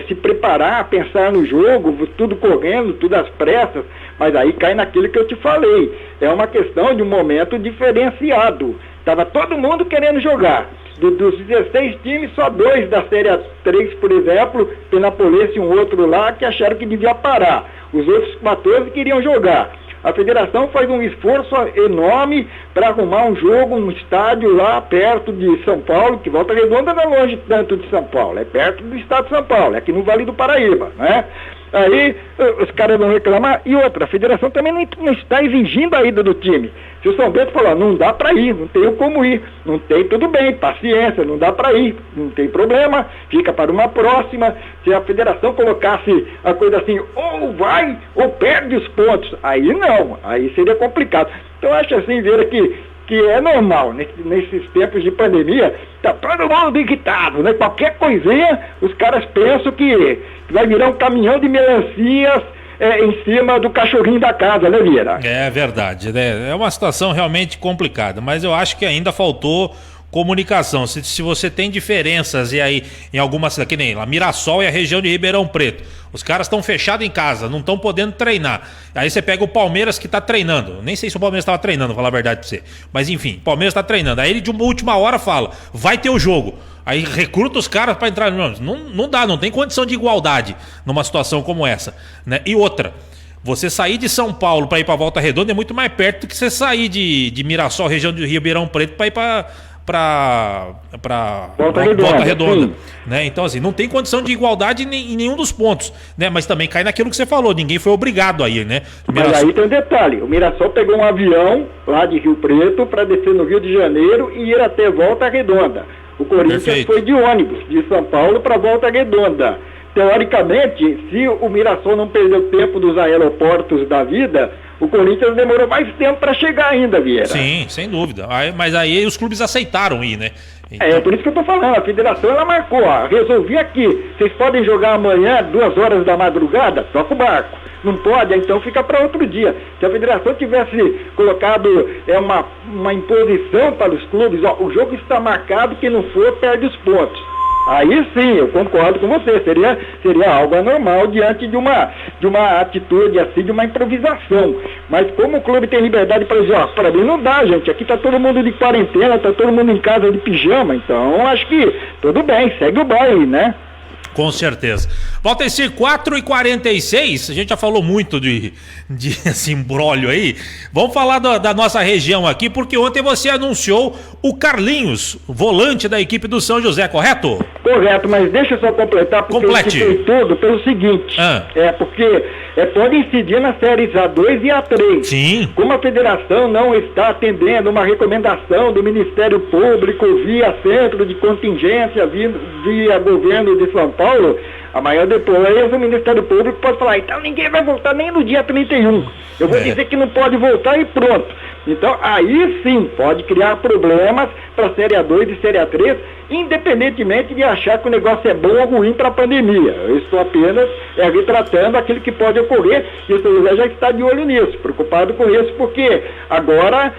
se preparar, pensar no jogo, tudo correndo, tudo às pressas. Mas aí cai naquilo que eu te falei. É uma questão de um momento diferenciado. Estava todo mundo querendo jogar. Dos 16 times, só 2 da Série 3, por exemplo, Penapolense e um outro lá, que acharam que devia parar. Os outros 14 queriam jogar. A federação faz um esforço enorme para arrumar um jogo, um estádio lá perto de São Paulo, que Volta Redonda não é longe tanto de São Paulo, é perto do estado de São Paulo, é aqui no Vale do Paraíba, né? Aí os caras vão reclamar. E outra, a federação também não está exigindo a ida do time. Se o São Bento falar, não dá para ir, não tenho como ir, não tem, tudo bem, paciência, não dá para ir, não tem problema, fica para uma próxima. Se a federação colocasse a coisa assim, ou vai ou perde os pontos, aí não, aí seria complicado. Então acho assim, Vieira, que é normal, nesses tempos de pandemia, tá todo mundo irritado, né? Qualquer coisinha, os caras pensam que vai virar um caminhão de melancias em cima do cachorrinho da casa, né, Vieira? É verdade, né? É uma situação realmente complicada, mas eu acho que ainda faltou comunicação. Se você tem diferenças e aí em algumas cidades, que nem lá, Mirassol e a região de Ribeirão Preto, os caras estão fechados em casa, não estão podendo treinar. Aí você pega o Palmeiras que está treinando. Nem sei se o Palmeiras estava treinando, vou falar a verdade para você. Mas enfim, o Palmeiras está treinando. Aí ele de uma última hora fala, vai ter o jogo. Aí recruta os caras para entrar. Não dá, não tem condição de igualdade numa situação como essa, né? E outra, você sair de São Paulo para ir para Volta Redonda é muito mais perto do que você sair de Mirassol, região de Ribeirão Preto, para ir para Volta Redonda, né? Então assim, não tem condição de igualdade em nenhum dos pontos, né? Mas também cai naquilo que você falou, ninguém foi obrigado a ir, né? Mas aí tem um detalhe, o Mirassol pegou um avião lá de Rio Preto para descer no Rio de Janeiro e ir até Volta Redonda. O Corinthians foi de ônibus de São Paulo para Volta Redonda. Teoricamente, se o Mirassol não perdeu tempo dos aeroportos da vida, o Corinthians demorou mais tempo para chegar ainda, Vieira. Sim, sem dúvida. Mas aí os clubes aceitaram ir, né? Então... É por isso que eu tô falando, a federação ela marcou, resolvi aqui, vocês podem jogar amanhã, 2 horas da madrugada, toca o barco. Não pode, então fica para outro dia. Se a federação tivesse colocado uma imposição para os clubes, o jogo está marcado, quem não for perde os pontos. Aí sim, eu concordo com você, seria algo anormal diante de uma atitude assim, de uma improvisação. Mas como o clube tem liberdade para dizer, para mim não dá, gente, aqui tá todo mundo de quarentena, tá todo mundo em casa de pijama, então acho que tudo bem, segue o baile, né? Com certeza. Valteci, 4h46, a gente já falou muito de esse imbróglio aí. Vamos falar da nossa região aqui, porque ontem você anunciou o Carlinhos, volante da equipe do São José, correto? Correto, mas deixa eu só completar, porque Complete. eu citei tudo pelo seguinte, porque pode incidir nas séries A2 e A3. Sim. Como a federação não está atendendo uma recomendação do Ministério Público via Centro de Contingência, via Governo de São Paulo, amanhã depois o Ministério Público pode falar, então ninguém vai voltar nem no dia 31. Eu vou dizer que não pode voltar e pronto. Então aí sim pode criar problemas para a Série A2 e Série A3, independentemente de achar que o negócio é bom ou ruim para a pandemia. Eu estou apenas retratando aquilo que pode ocorrer e o São José já está de olho nisso, preocupado com isso, porque agora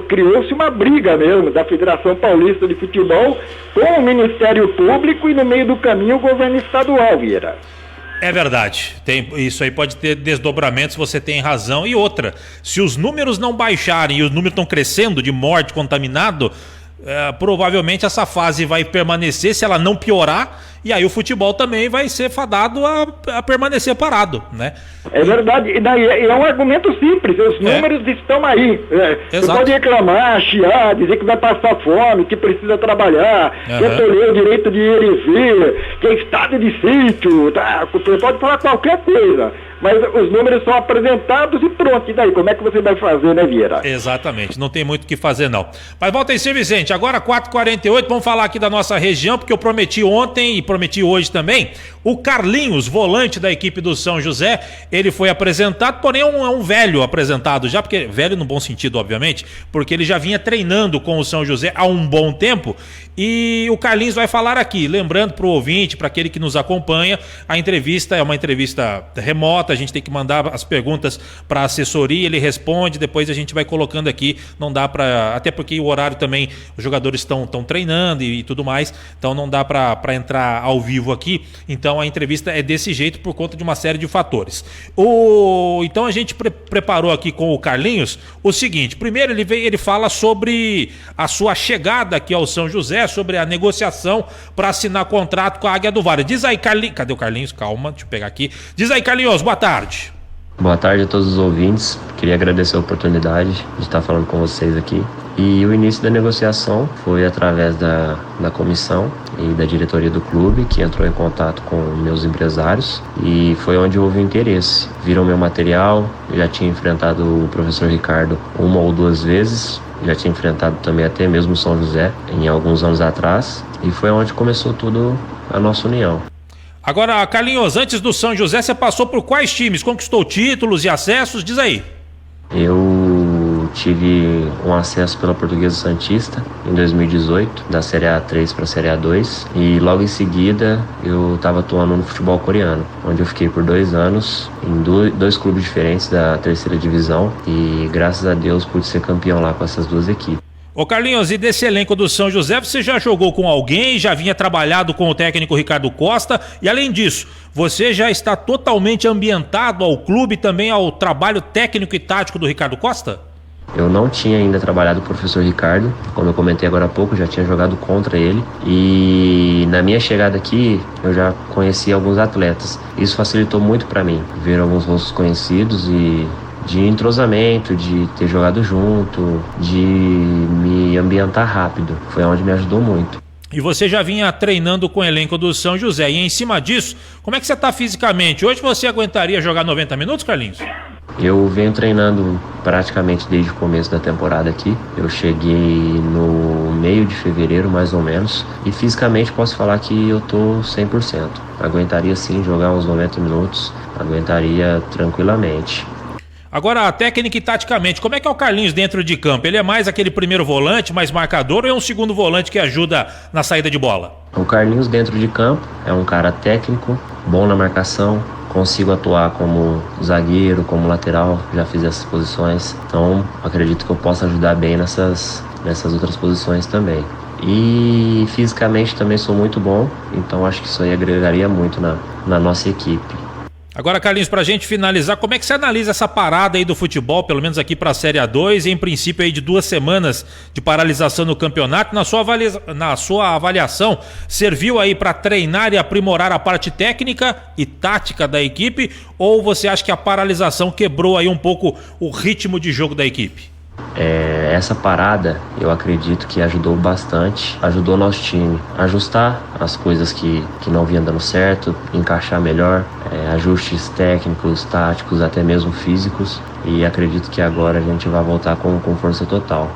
criou-se uma briga mesmo da Federação Paulista de Futebol com o Ministério Público e no meio do caminho o governo estadual, Vieira. É verdade, isso aí pode ter desdobramentos, você tem razão. E outra, se os números não baixarem e os números estão crescendo de morte, contaminado, provavelmente essa fase vai permanecer se ela não piorar, e aí o futebol também vai ser fadado a permanecer parado, né? É verdade, e daí é um argumento simples, os números estão aí. Você pode reclamar, chiar, dizer que vai passar fome, que precisa trabalhar, quer tolher o direito de ir e vir, que é estado de sítio, tá? Você pode falar qualquer coisa, mas os números são apresentados e pronto. E daí, como é que você vai fazer, né, Vieira? Exatamente, não tem muito o que fazer, não. Mas volta aí, Vicente, agora 4h48, vamos falar aqui da nossa região, porque eu prometi ontem e prometi hoje também. O Carlinhos, volante da equipe do São José, ele foi apresentado, porém é um velho apresentado já, porque velho no bom sentido, obviamente, porque ele já vinha treinando com o São José há um bom tempo. E o Carlinhos vai falar aqui, lembrando para o ouvinte, para aquele que nos acompanha, a entrevista é uma entrevista remota, a gente tem que mandar as perguntas para a assessoria, ele responde, depois a gente vai colocando aqui, não dá para, até porque o horário também, os jogadores estão treinando e tudo mais, então não dá para entrar ao vivo aqui, então a entrevista é desse jeito por conta de uma série de fatores. Então a gente preparou aqui com o Carlinhos o seguinte: primeiro ele fala sobre a sua chegada aqui ao São José, sobre a negociação para assinar contrato com a Águia do Vale. Diz aí, Carlinhos. Cadê o Carlinhos? Calma, deixa eu pegar aqui. Diz aí, Carlinhos, boa tarde. Boa tarde a todos os ouvintes. Queria agradecer a oportunidade de estar falando com vocês aqui. E o início da negociação foi através da comissão e da diretoria do clube, que entrou em contato com meus empresários, e foi onde houve interesse. Viram meu material, já tinha enfrentado o professor Ricardo 1 ou 2 vezes, já tinha enfrentado também até mesmo o São José em alguns anos atrás, e foi onde começou tudo a nossa união. Agora, Carlinhos, antes do São José, você passou por quais times? Conquistou títulos e acessos? Diz aí. Eu tive um acesso pela Portuguesa Santista em 2018, da Série A3 para a Série A2, e logo em seguida eu estava atuando no futebol coreano, onde eu fiquei por 2 anos em dois clubes diferentes da 3ª divisão, e graças a Deus pude ser campeão lá com essas 2 equipes. Ô Carlinhos, e desse elenco do São José, você já jogou com alguém, já vinha trabalhado com o técnico Ricardo Costa, e além disso, você já está totalmente ambientado ao clube e também ao trabalho técnico e tático do Ricardo Costa? Eu não tinha ainda trabalhado com o professor Ricardo, como eu comentei agora há pouco, já tinha jogado contra ele, e na minha chegada aqui eu já conheci alguns atletas. Isso facilitou muito para mim, ver alguns rostos conhecidos e de entrosamento, de ter jogado junto, de me ambientar rápido. Foi onde me ajudou muito. E você já vinha treinando com o elenco do São José. E em cima disso, como é que você está fisicamente? Hoje você aguentaria jogar 90 minutos, Carlinhos? Eu venho treinando praticamente desde o começo da temporada aqui. Eu cheguei no meio de fevereiro, mais ou menos. E fisicamente posso falar que eu tô 100%. Aguentaria sim jogar uns 90 minutos. Aguentaria tranquilamente. Agora, técnica e taticamente, como é que é o Carlinhos dentro de campo? Ele é mais aquele primeiro volante, mais marcador, ou é um segundo volante que ajuda na saída de bola? O Carlinhos dentro de campo é um cara técnico, bom na marcação, consigo atuar como zagueiro, como lateral, já fiz essas posições, então acredito que eu possa ajudar bem nessas outras posições também. E fisicamente também sou muito bom, então acho que isso aí agregaria muito na nossa equipe. Agora, Carlinhos, pra gente finalizar, como é que você analisa essa parada aí do futebol, pelo menos aqui pra Série A2, e em princípio aí de 2 semanas de paralisação no campeonato? Na sua avaliação, serviu aí pra treinar e aprimorar a parte técnica e tática da equipe, ou você acha que a paralisação quebrou aí um pouco o ritmo de jogo da equipe? Essa parada eu acredito que ajudou bastante, ajudou o nosso time a ajustar as coisas que não vinham dando certo, encaixar melhor, ajustes técnicos, táticos, até mesmo físicos, e acredito que agora a gente vai voltar com força total.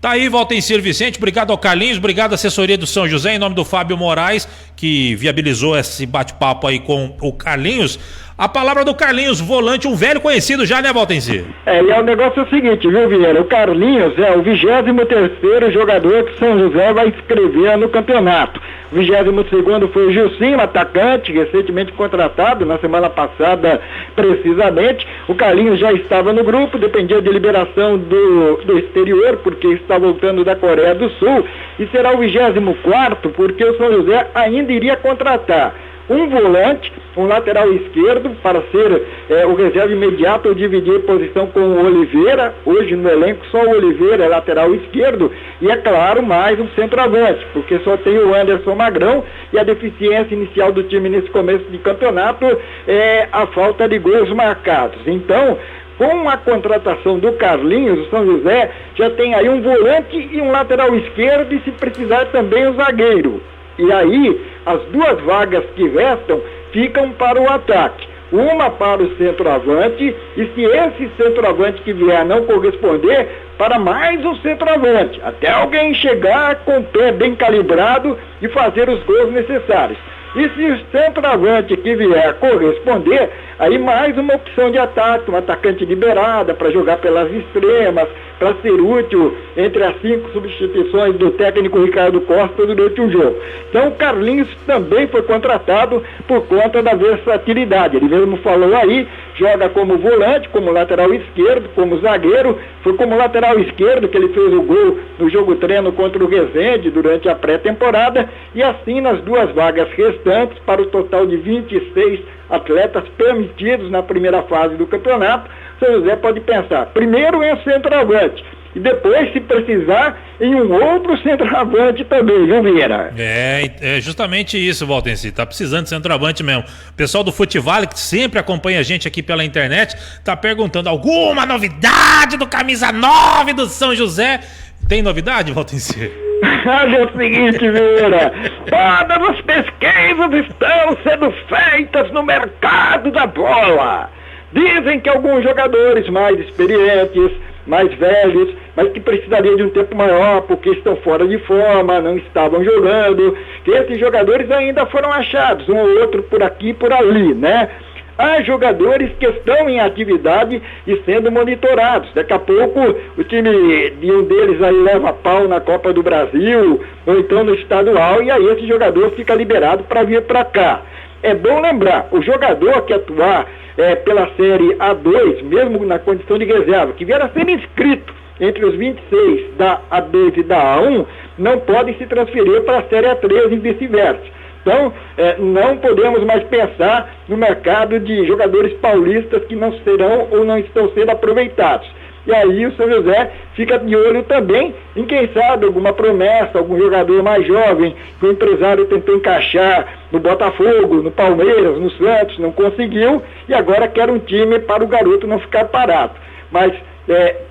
Tá aí, Valtencir Vicente, obrigado ao Carlinhos, obrigado à assessoria do São José, em nome do Fábio Moraes, que viabilizou esse bate-papo aí com o Carlinhos. A palavra do Carlinhos, volante, um velho conhecido já, né, Valtencir? E o negócio é o seguinte, viu, Vieira? O Carlinhos é o 23º jogador que São José vai inscrever no campeonato. O 22º foi o Gilcinho, atacante, recentemente contratado, na semana passada, precisamente. O Carlinhos já estava no grupo, dependia de liberação do exterior, porque está voltando da Coreia do Sul, e será o 24º, porque o São José ainda iria contratar um volante, um lateral esquerdo, para ser o reserva imediato ou dividir posição com o Oliveira. Hoje no elenco só o Oliveira é lateral esquerdo, e é claro, mais um centroavante, porque só tem o Anderson Magrão, e a deficiência inicial do time nesse começo de campeonato é a falta de gols marcados. Então, com a contratação do Carlinhos, o São José já tem aí um volante e um lateral esquerdo, e se precisar também o zagueiro. E aí, as 2 vagas que restam ficam para o ataque. Uma para o centroavante, e se esse centroavante que vier não corresponder, para mais um centroavante, até alguém chegar com o pé bem calibrado e fazer os gols necessários. E se o centroavante que vier corresponder, aí mais uma opção de ataque, um atacante liberada para jogar pelas extremas, para ser útil entre as 5 substituições do técnico Ricardo Costa durante o jogo. Então o Carlinhos também foi contratado por conta da versatilidade. Ele mesmo falou aí, joga como volante, como lateral esquerdo, como zagueiro. Foi como lateral esquerdo que ele fez o gol no jogo treino contra o Resende durante a pré-temporada, e assim nas 2 vagas restantes, para o total de 26 atletas permitidos na primeira fase do campeonato, São José pode pensar primeiro em centroavante e depois, se precisar, em um outro centroavante também, viu, Vieira? É justamente isso, Valtenci. Tá precisando de centroavante mesmo. O pessoal do Futevale, que sempre acompanha a gente aqui pela internet, tá perguntando alguma novidade do camisa 9 do São José. Tem novidade, Valtenci? É o seguinte, Vieira, todas as pesquisas estão sendo feitas no mercado da bola. Dizem que alguns jogadores mais experientes, mais velhos, mas que precisariam de um tempo maior porque estão fora de forma, não estavam jogando, que esses jogadores ainda foram achados, um ou outro por aqui e por ali, né? Há jogadores que estão em atividade e sendo monitorados. Daqui a pouco o time de um deles aí leva pau na Copa do Brasil ou então no estadual, e aí esse jogador fica liberado para vir para cá. É bom lembrar, o jogador que atuar pela Série A2, mesmo na condição de reserva, que vier a ser inscrito entre os 26 da A2 e da A1, não pode se transferir para a Série A3 e vice-versa. Então, não podemos mais pensar no mercado de jogadores paulistas que não serão ou não estão sendo aproveitados. E aí o São José fica de olho também em, quem sabe, alguma promessa, algum jogador mais jovem que o empresário tentou encaixar no Botafogo, no Palmeiras, no Santos, não conseguiu, e agora quer um time para o garoto não ficar parado. Mas,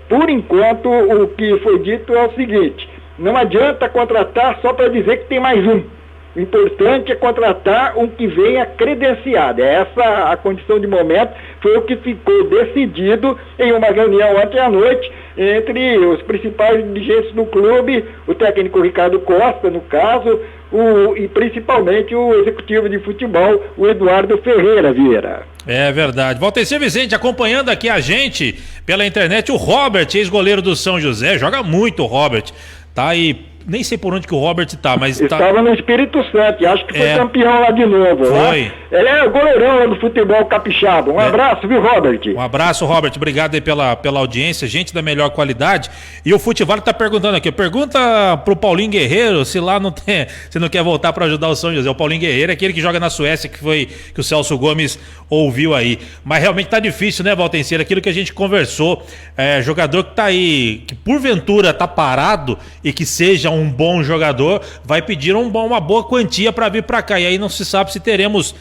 por enquanto, o que foi dito é o seguinte: não adianta contratar só para dizer que tem mais um. O importante é contratar um que venha credenciado. Essa a condição de momento, foi o que ficou decidido em uma reunião ontem à noite entre os principais dirigentes do clube, o técnico Ricardo Costa, no caso, e principalmente o executivo de futebol, o Eduardo Ferreira Vieira. É verdade. Valtenci Vicente acompanhando aqui a gente pela internet, o Robert, ex-goleiro do São José, joga muito o Robert, tá aí. Nem sei por onde que o Robert tá, mas estava no Espírito Santo, e acho que foi campeão lá de novo. Foi. Lá. Ele é goleirão lá do futebol capixaba. Um abraço, viu, Robert? Um abraço, Robert. Obrigado aí pela audiência, gente da melhor qualidade. E o Futevale tá perguntando aqui, pergunta pro Paulinho Guerreiro se lá não tem, se não quer voltar para ajudar o São José. O Paulinho Guerreiro é aquele que joga na Suécia, que o Celso Gomes ouviu aí. Mas realmente tá difícil, né, Valtenci? Aquilo que a gente conversou, jogador que tá aí, que porventura tá parado e que seja um bom jogador, vai pedir uma boa quantia para vir para cá, e aí não se sabe se teremos,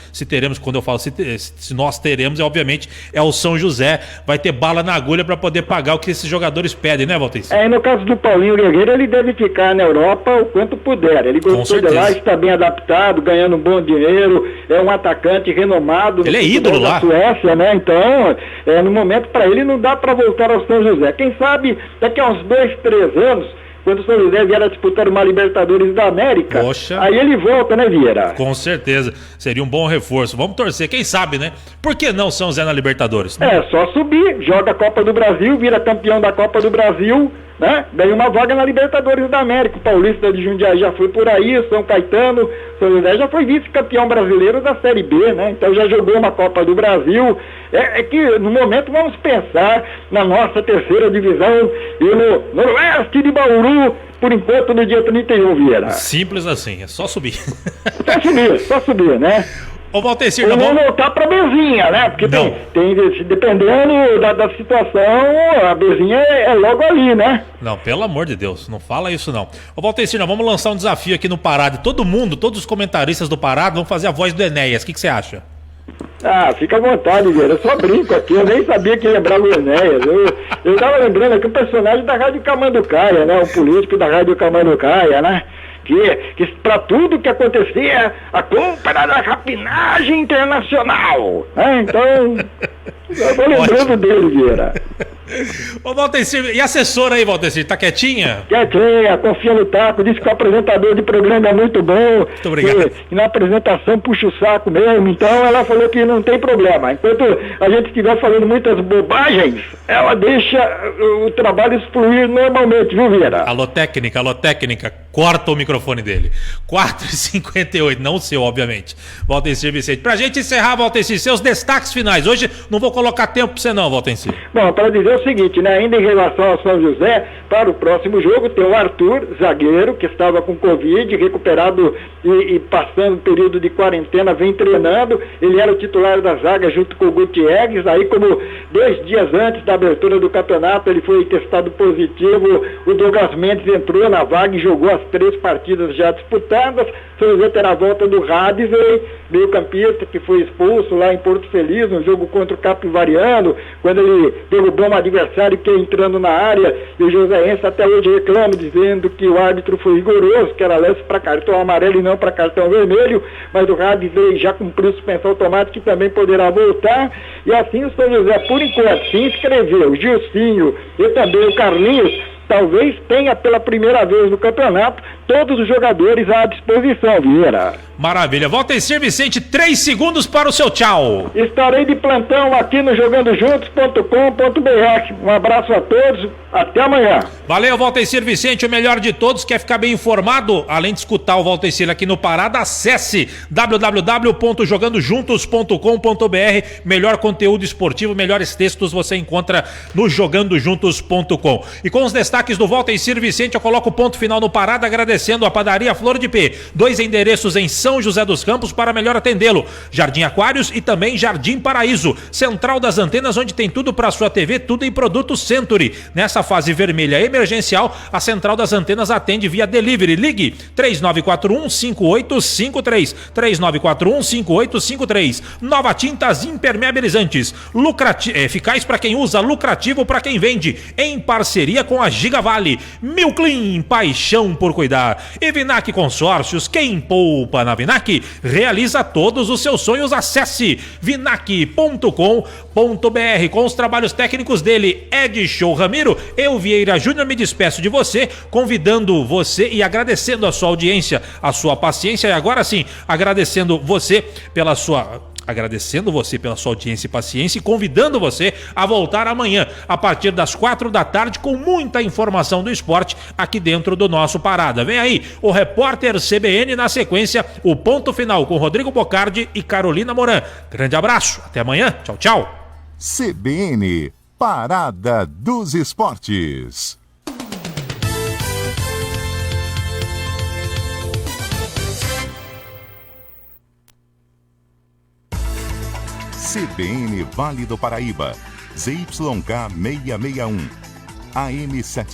quando eu falo se nós teremos, obviamente é o São José, vai ter bala na agulha para poder pagar o que esses jogadores pedem, né, Valtenci? No caso do Paulinho Guerreiro, ele deve ficar na Europa o quanto puder, ele gostou de lá, está bem adaptado, ganhando um bom dinheiro, é um atacante renomado, ele é ídolo lá na Suécia, né? Então, no momento para ele não dá para voltar ao São José. Quem sabe daqui a uns 2, 3 anos, quando o São José vier a disputar uma Libertadores da América, aí ele volta, né, Vieira? Com certeza, seria um bom reforço. Vamos torcer, quem sabe, né? Por que não São José na Libertadores? Só subir, joga a Copa do Brasil, vira campeão da Copa do Brasil, né? Ganha uma vaga na Libertadores da América. O Paulista de Jundiaí já foi por aí, São Caetano, São José já foi vice-campeão brasileiro da Série B, né? Então já jogou uma Copa do Brasil. É que no momento vamos pensar na nossa terceira divisão e no noroeste de Bauru, por enquanto no dia 31, Vieira. Simples assim, é só subir. Só subir, né? Ô, Valtenci, não vamos voltar pra Bezinha, né? Porque tem dependendo da situação, a Bezinha é logo ali, né? Não, pelo amor de Deus, não fala isso não. Ô, Valtenci, vamos lançar um desafio aqui no Parada. Todo mundo, todos os comentaristas do Parada vão fazer a voz do Enéas. O que você acha? Fica à vontade, Vieira. Eu só brinco aqui, eu nem sabia que lembrava o Enéas. Eu tava lembrando aqui o personagem da Rádio Camanducaia, né? O político da Rádio Camanducaia, né? Que para tudo que acontecia, a culpa era da rapinagem internacional, né? Então, eu vou lembrando dele, Vieira. Ô, Valtecir, e a assessora aí, Valtecir, tá quietinha? Quietinha, confia no taco, disse que o apresentador de programa é muito bom. Muito obrigado. E na apresentação puxa o saco mesmo, então ela falou que não tem problema. Enquanto a gente estiver falando muitas bobagens, ela deixa o trabalho fluir normalmente, viu, Vieira? Alô, técnica, corta o microfone dele. 4h58, não o seu, obviamente. Valtecir Vicente. Pra gente encerrar, Valtecir, seus destaques finais. Hoje não vou colocar tempo pra você não, Valtecir. Bom, para dizer o seguinte, né, ainda em relação ao São José, para o próximo jogo tem o Arthur, zagueiro, que estava com Covid, recuperado e passando período de quarentena, vem treinando. Ele era o titular da zaga junto com o Gutierrez. Aí, como 2 dias antes da abertura do campeonato, ele foi testado positivo. O Douglas Mendes entrou na vaga e jogou as 3 partidas já disputadas. São José terá a volta do Radivei, meio campista, que foi expulso lá em Porto Feliz, no jogo contra o Capivariano, quando ele derrubou um adversário que ia entrando na área, e o Joséense até hoje reclama, dizendo que o árbitro foi rigoroso, que era lance para cartão amarelo e não para cartão vermelho, mas o Radivei já cumpriu suspensão automática e também poderá voltar. E assim o São José, por enquanto, se inscreveu, o Gilcinho e também o Carlinhos, talvez tenha pela primeira vez no campeonato todos os jogadores à disposição, Vieira. Maravilha. Valtecir Vicente, 3 segundos para o seu tchau. Estarei de plantão aqui no jogandojuntos.com.br. Um abraço a todos, até amanhã. Valeu, Valtecir Vicente, o melhor de todos. Quer ficar bem informado? Além de escutar o Valtecir aqui no Parada, acesse www.jogandojuntos.com.br. Melhor conteúdo esportivo, melhores textos você encontra no jogandojuntos.com. E com os destaques do Valtecir Vicente, eu coloco o ponto final no Parada, agradecendo a Padaria Flor de P. 2 endereços em São José dos Campos para melhor atendê-lo. Jardim Aquários e também Jardim Paraíso. Central das Antenas, onde tem tudo para sua TV, tudo em produtos Century. Nessa fase vermelha emergencial, a Central das Antenas atende via delivery. Ligue 3941-5853. 3941-5853. Nova Tintas Impermeabilizantes. Eficaz para quem usa, lucrativo para quem vende. Em parceria com a Gigavale. Milclean, paixão por cuidar. E Vinac Consórcios, quem poupa na Vinac realiza todos os seus sonhos. Acesse vinac.com.br. Com os trabalhos técnicos dele, Ed Show Ramiro, eu, Vieira Júnior, me despeço de você, convidando você e agradecendo a sua audiência, a sua paciência, e agora sim, agradecendo você pela sua audiência e paciência, e convidando você a voltar amanhã, a partir das 4 da tarde, com muita informação do esporte aqui dentro do nosso Parada. Vem aí o repórter CBN, na sequência, o ponto final com Rodrigo Bocardi e Carolina Moran. Grande abraço, até amanhã, tchau, tchau. CBN, Parada dos Esportes. CBN Vale do Paraíba, ZYK 661, AM 700.